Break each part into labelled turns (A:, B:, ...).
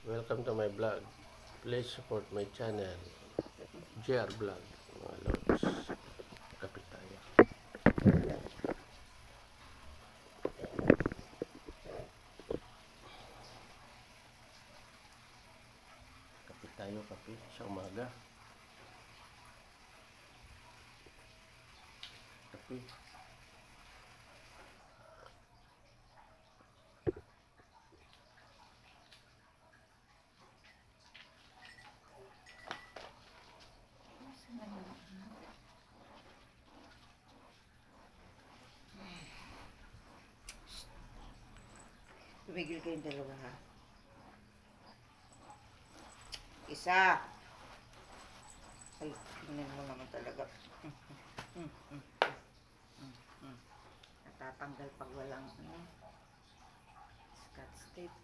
A: Welcome to my vlog. Please support my channel, JR Vlog. Mga lods, kapit tayo. Kapit tayo, kapit sa umaga. Kapit.
B: Tumigil kayong dalawa, ha? Isa! Ay, tingnan mo naman talaga. Natatanggal pag walang, Scotch tape.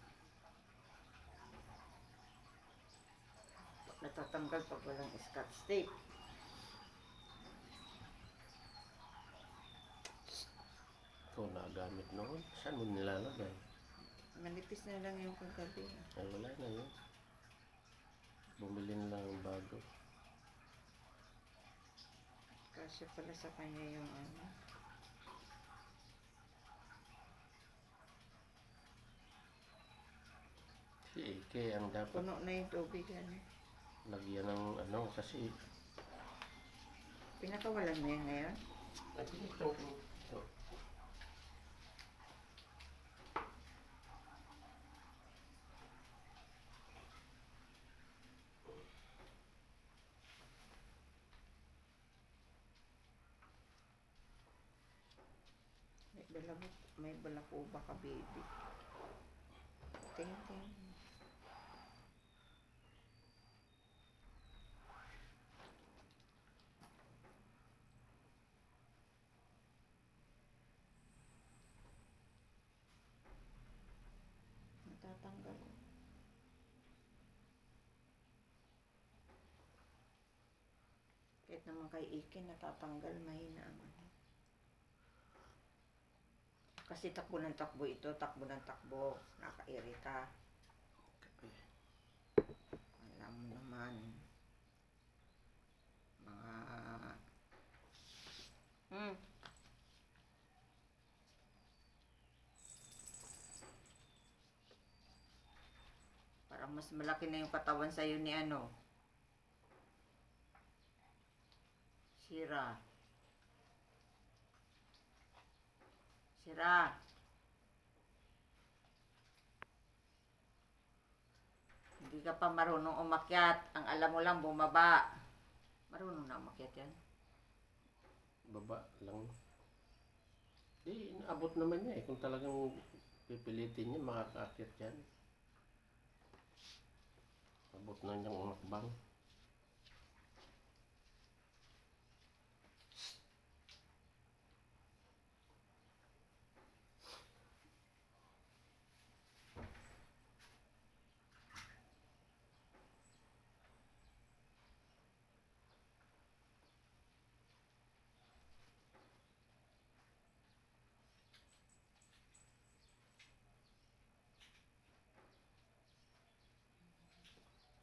B: Natatanggal pag walang Scotch tape.
A: Ito, nagamit noon. Saan mo nilalagay?
B: Manipis na lang yung kagabi.
A: Ay, wala na yun. Bumili na lang ng bago.
B: Kasi pala sa kanya yung
A: Si Ike ang dapat
B: puno na yung tubig,
A: lagyan ng ano kasi
B: Pinakawalan mo yan ngayon?
A: ito.
B: May bala po ba ka, baby? Ting. Natatanggal. Kahit naman kay Ike, natatanggal, mahina ang Kasi takbo ng takbo ito, takbo ng takbo, nakairita. Alam mo naman, mga... Parang mas malaki na yung katawan sa'yo ni Sira. Hindi ka pa marunong umakyat. Ang alam mo lang, bumaba. Marunong na umakyat yan?
A: Baba lang. Naabot naman niya kung talagang pipilitin niya, makakaakyat yan. Abot na niyang umakbang.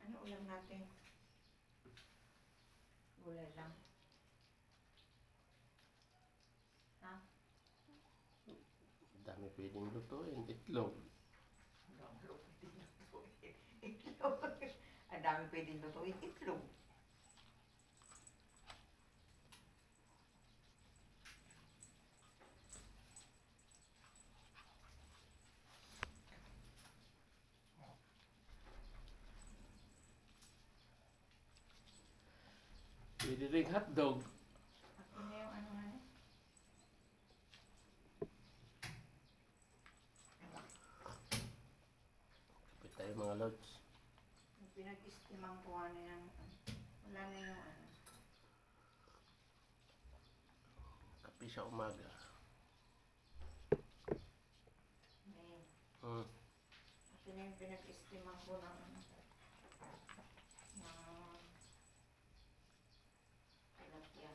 B: Ano ulam natin? Gulay lang. Ha?
A: Dami pwedeng lutuin. Itlog.
B: Itlog. Ang dami pwedeng lutuin. Itlog.
A: Pwede ring hotdog.
B: Ako na yung
A: Kapit tayo mga lods.
B: Yung pinag-istimang ko yan. Wala na yung
A: Kapi sa umaga.
B: Ngayon. Ito na yung pinag-istimang ko ng tilapia.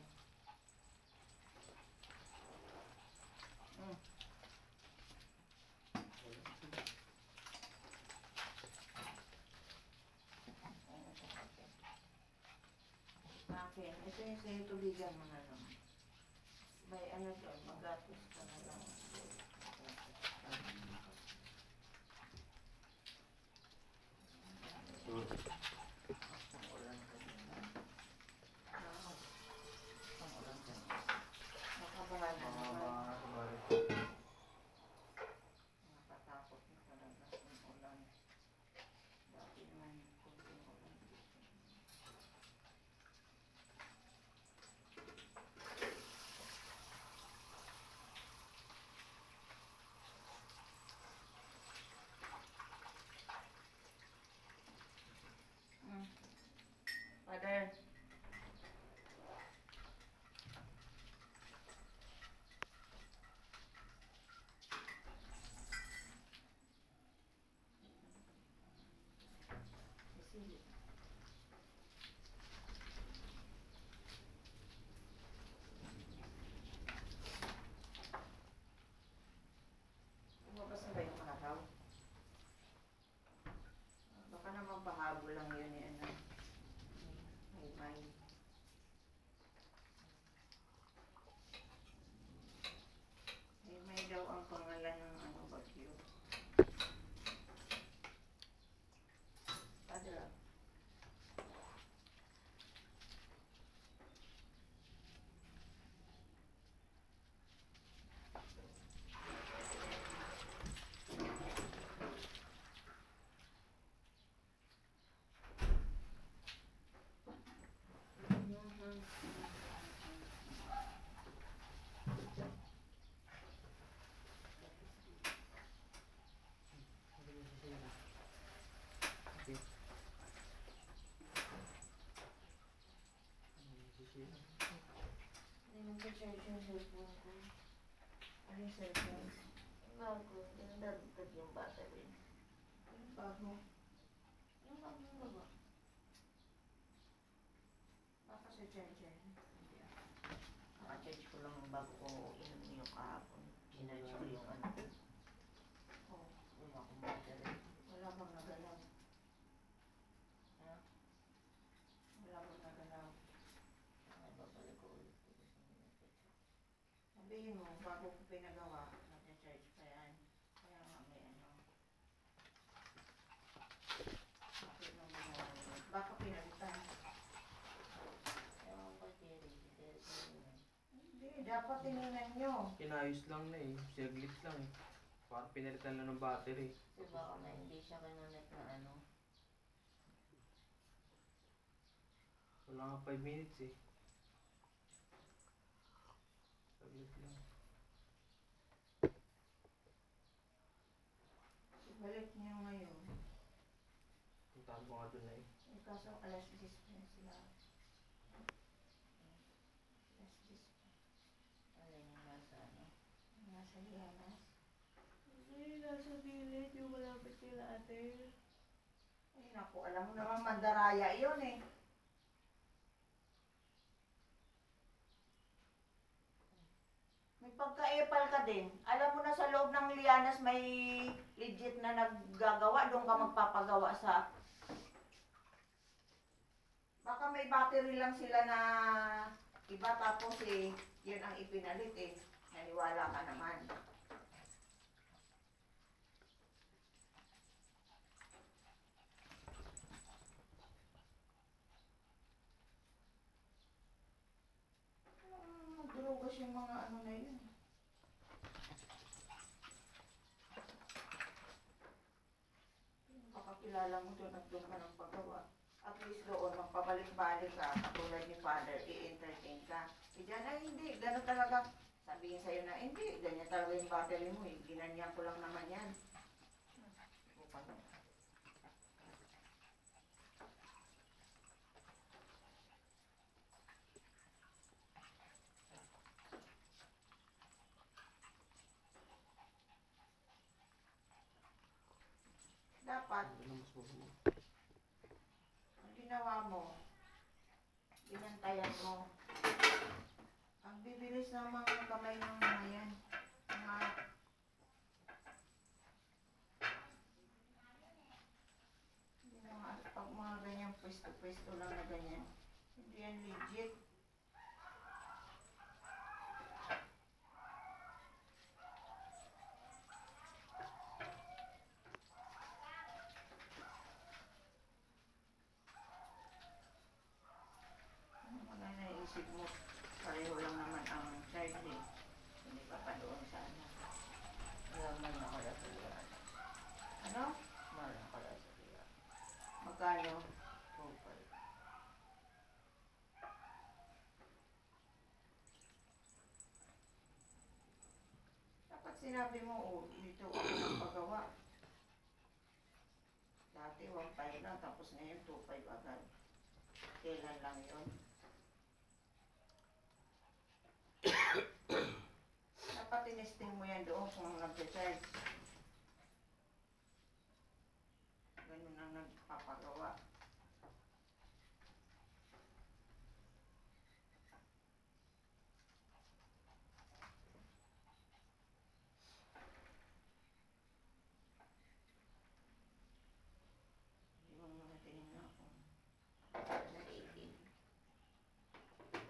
B: akin. Ito yung sa'yo, tubigan mo na lang. May ano doon, magatos ka na lang.
A: Hmm.
B: Ulan ka na. Ulan ka na. Makabahan na naman. Nakatakot na talaga ang ulan. Dati naman kunting ulan dito. Father. Sisili. Lumabas na ba yung araw? Baka naman pahabol lang yun eh, ano. May. May daw ang pangalan ng ano bagyo. Father. Hindi nag-charge yung cellphone ko. Ano yung cellphone? Bago. Dinadagdag yung battery. Yung bago? Yung bago yung baba. Baka sa charger. Hindi ah. Naka-charge ko lang bago ko inom yung kahapon. Ginarge ko yung ano. Oo. Wala akong battery. Wala bang nagalaw? Ha? Wala bang nagalaw? Ay, babalik ko ulit. Sabihin mo, bago ko pinagawa, nag-charge pa yan. Kaya nga may ano. Bakit nang ginawa nyo? Baka pinalitan. Ewan ko, Jerry. Hindi, dapat tininan nyo.
C: Inayos lang na eh. Saglit lang eh. Parang pinalitan lang ng battery.
B: Kasi baka na hindi siya kinulit na ano.
C: Wala nga 5 minutes eh. Saglit lang.
B: Balik nyo ngayon.
C: Puntahan ko nga doon na eh.
B: Eh, kaso alas 10 pa sila. Alas 10 pa. Alin yung nasa ano? Nasa Lianas.
D: Hindi, nasa village, yung malapit kila ate.
B: Ay, naku, alam mo naman Mandaraya yun eh. May pagka-epal ka din. Alam mo na sa loob ng Lianas may legit na naggagawa. Doon ka magpapagawa sa... Baka may battery lang sila na iba tapos eh, yun ang ipinalit eh. Naniwala ka naman. Magdurugas yung mga ano na yun. Kakakilala mo doon at doon ka ng paggawa. At least doon, magpabalik-balik ka, katulad ni Father, i-entertain ka. E dyan, ay hindi, gano'n talaga. Sabihin sa'yo na, hindi, ganyan talaga yung battery mo eh. Ginanyan ko lang naman yan. Bukan mo. Dapat,
C: Ano mas mo?
B: ang ginawa mo, binantayan mo. Ang bibilis ng mga kamay ng mga yan. Mga pag mga ganyan pwesto-pwesto lang na ganyan. Hindi yan legit. Ano ka na naisip mo? Pareho lang naman ang child eh. Hindi ka pa doon sa ano. Yaman na kaya sa liyan. Ano? Mahal na kaya sa liyan. Magkano? 2.5. Dapat sinabi mo, oh, dito ako nagpagawa. Dati 1.5 lang, tapos ngayon 2.5 agad. Kailan lang yun? Dapat tinesting mo yan doon kung nag-charge. Ganun ang nagpapagawa. Yung mga tinignan ko. Naiigin.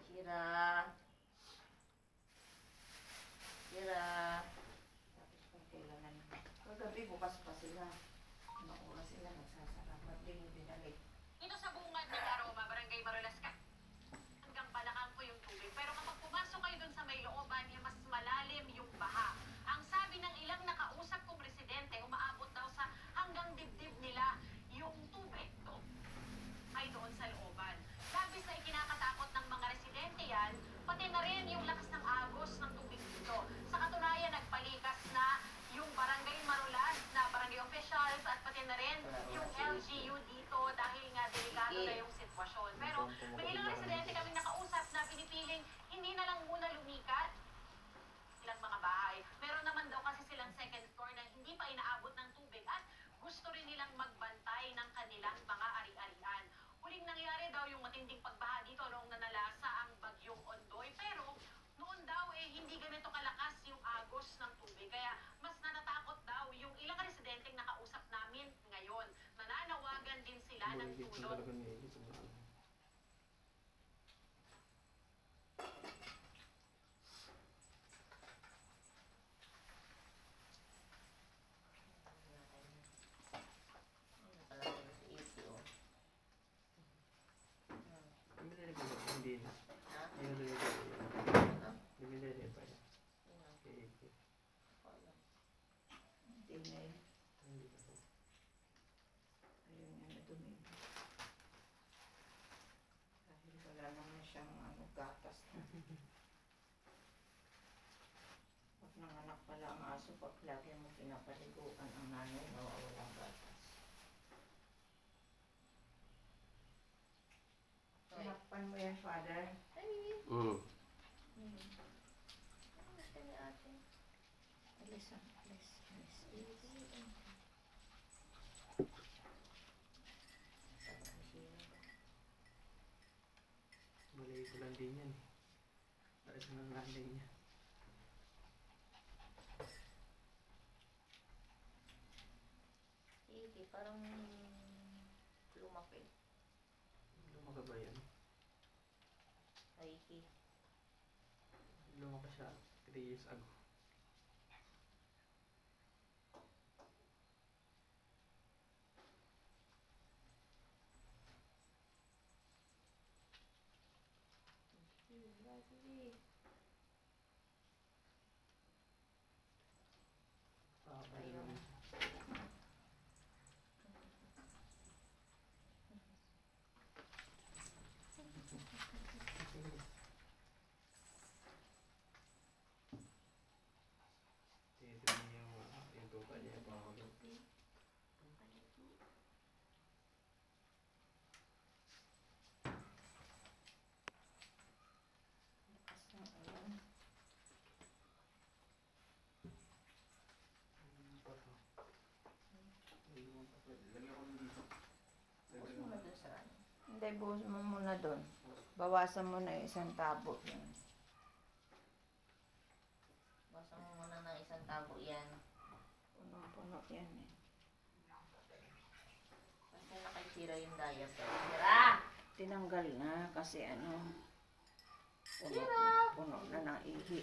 B: Sira. Sira. Tapos kung kailangan. Kagabi bukas pa sila. Anong oras sila nagsasara. Ba't din yung binalik?
E: Dito sa bungad ng Aroma, Barangay Maralasca, hanggang balakang po yung tubig. Pero kapag pumasok kayo dun sa may looban, mas malalim yung baha. Ang sabi ng ilang nakausap kong residente, umaabot daw sa hanggang dibdib nila yung tubig ay doon sa looban. Labis na ikinakatakot ng mga residente yan, pati na rin yung lakas ng agos ng tubig dito. Sa katunayan, nagpalikas na yung Barangay Marulas na barangay officials at pati na rin yung LGU dito dahil nga delikado na yung sitwasyon. Pero may ilang residente kaming nakausap na pinipiling hindi na lang muna lumikat ilang mga bahay. Meron naman daw kasi silang second floor na hindi pa inaabot ng tubig at gusto rin nilang magbantay ng kanilang mga ari-arian. Huling nangyari daw yung matinding pagbaha dito noong nanalasa ang bagyong Ondoy. Pero noon daw hindi ganito kalakas yung agos ng tubig. Kaya mas natatakot daw yung ilang residenteng nakausap namin ngayon. Nananawagan din sila ng
C: Buligid na
E: tulong.
C: talaga niya. Ito na.
B: Ano talaga yung si Iti, oh.
C: Bumili ko ba? Hindi na.
B: Ha?
C: Bumili ko ba?
B: Ano?
C: Bumili rin pa yan.
B: Ano?
C: Okay.
B: Wala. Hindi na yun.
C: Hindi na po.
B: Ayun nga nadumi. Dahil wala naman siyang ano, gatas na. Pag nanganak pala ang aso, pag lagi mo pinapaliguan ang nanay, nawawalang gatas. Sinakpan mo yan, father? Alis, alis, alis.
C: Mali ko lang din yan. Taas ng nanay niya.
B: Iti, parang lumaki.
C: Lumaka ba yan?
B: Aiki.
C: Lumaka siya 3 years ago.
B: Ayun.
C: Tito niya yung tupa niya. Baka
B: Lakas ng ulan. Bukas mo na dun sa ano. Hindi, bukas mo muna dun. Bawasan mo na yung isang tabo yan. Bawasan mo muna ng isang tabo yan. Punong-puno yan eh. Basta nakasira yung diaper. Sira! Tinanggal na kasi ano, puno, puno na ng ihi.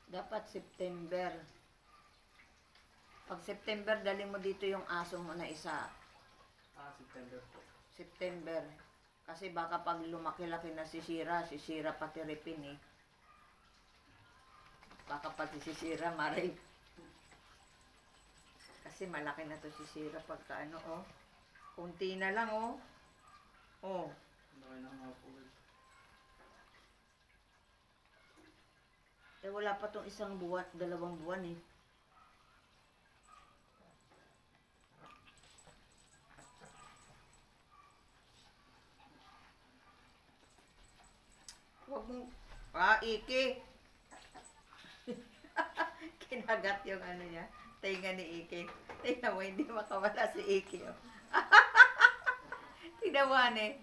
B: Dapat September. Pag September, dali mo dito yung aso mo na isa.
C: September po.
B: September. Kasi baka pag lumaki-laki na sisira pati ripin eh. Baka pati sisira, maray. Kasi malaki na to sisira pagka ano, oh. Kunti na lang, oh. Oh.
C: Laki na nga po.
B: Eh, wala pa tong 1 buwan, 2 buwan eh. Huwag mong... Iki! Kinagat yung ano niya. Tinga ni Iki. Tingnan mo, hindi makawala si Iki. Oh. Tinawan eh.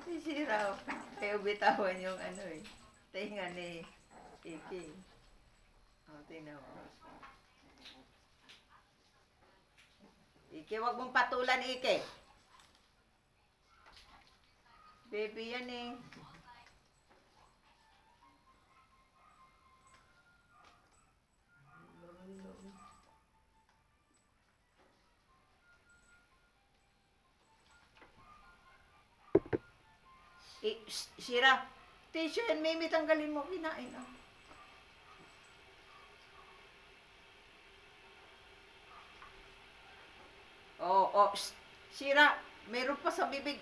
B: Sisira. Kaya bitawan yung ano eh. Tinga ni Iki. O, tingnan mo. Iki, huwag mong patulan, Iki. Baby yan eh. Sira. Tissue yan, Mimi, tanggalin mo. Kinain ah. Oh, Sira. Meron pa sa bibig.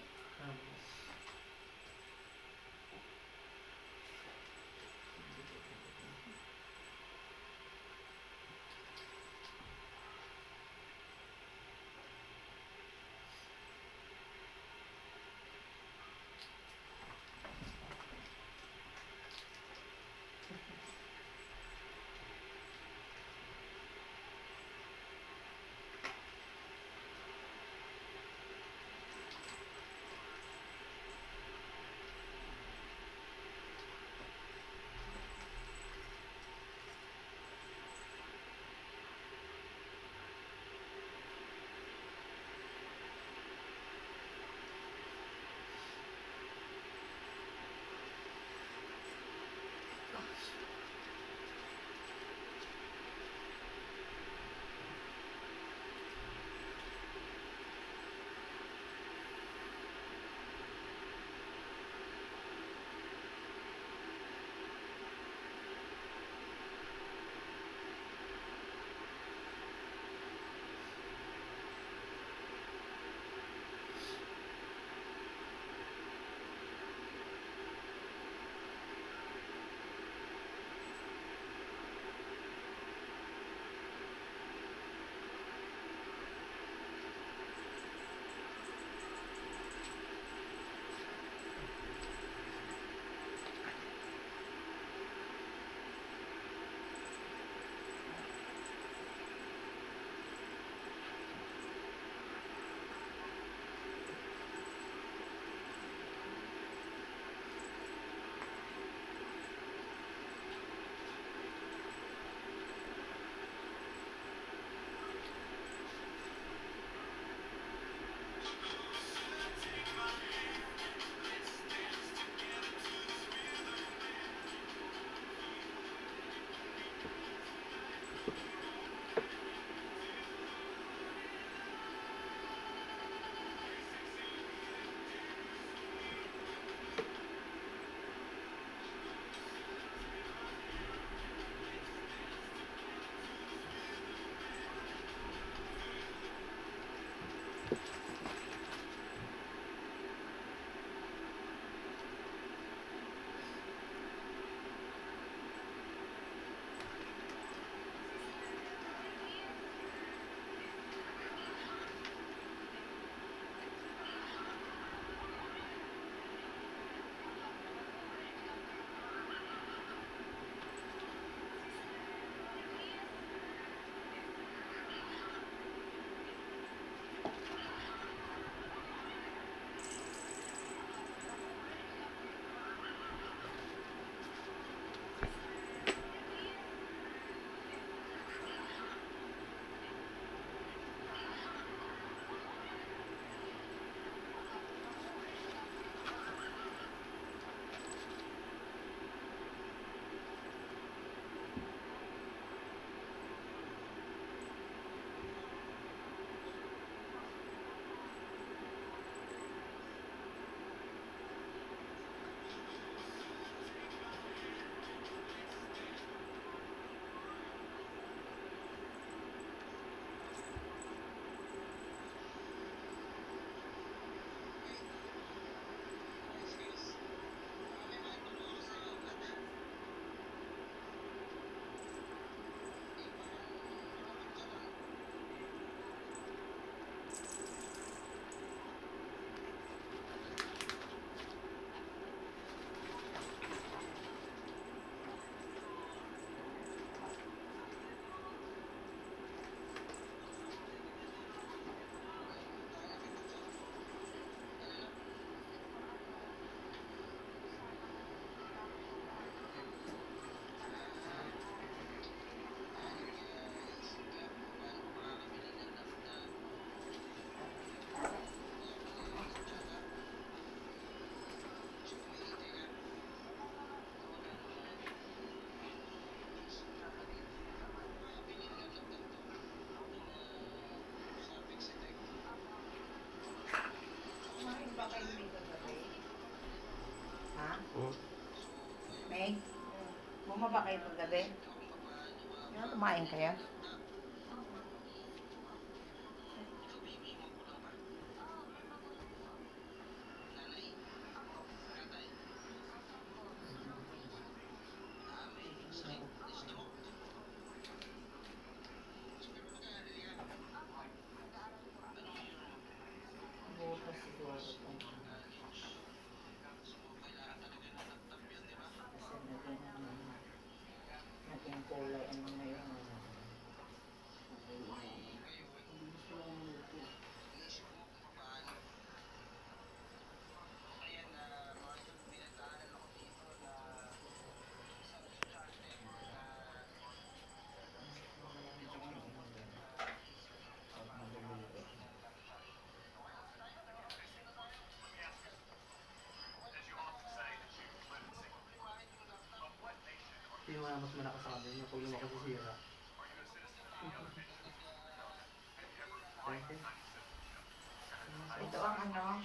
A: Hmm?
B: May, bumaba kayo paggabi? Kumain kayo? Bukas siguro ito. Kasi naging kulay ano na yun.
C: Sino nga mas malakas sa kanila pag lumaki si Sira?
B: Ito ang ano,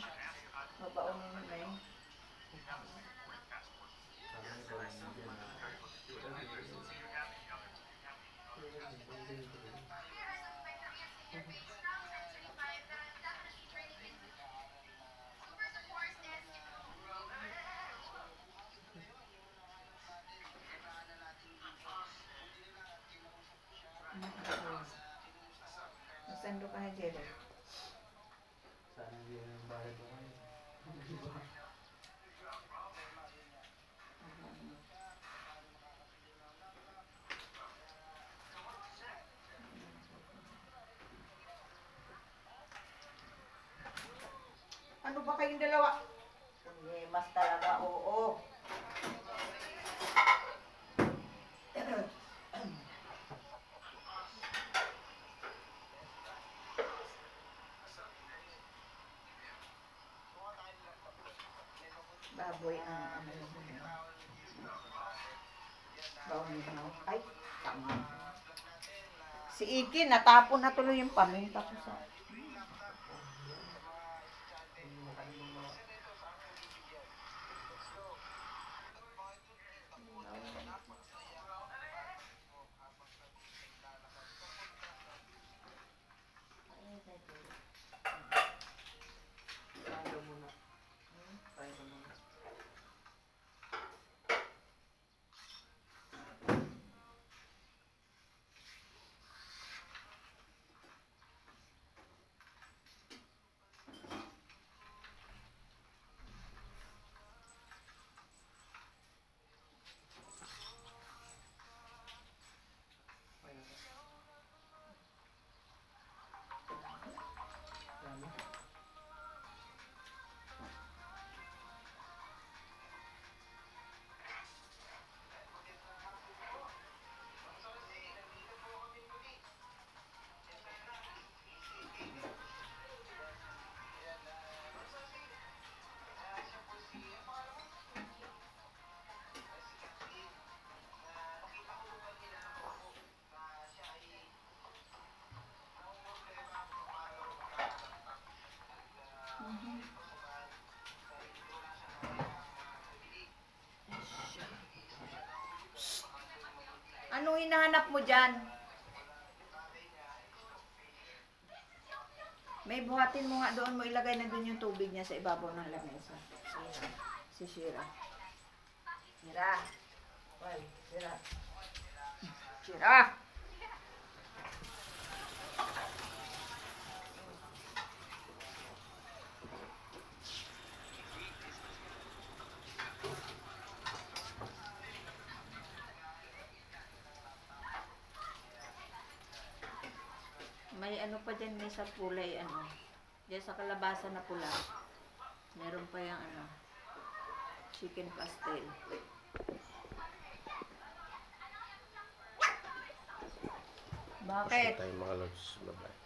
B: mabaunin mo na yun. Nasando ka na, Jerry?
C: Sana hindi na yung bahay ko ngayon.
B: Ano ba kayong dalawa? Mas talaga, oo. Baboy ang ano yun. Baunin mo. Ay, tama. Si Iki, natapon na tuloy yung paminta ko sa...
C: Kaya muna. Kaya muna. Dami.
B: Anong hinahanap mo dyan? May buhatin mo nga doon mo, ilagay na doon yung tubig niya sa ibabaw ng lamesa. Si Shira. Shira. Wal, Shira. Shira. May ano pa dyan, may sa kulay, ano. Diyan sa kalabasa na pula. Meron pa yung ano, chicken pastel. Bakit?
A: Basta tayo mga lods. Bye-bye.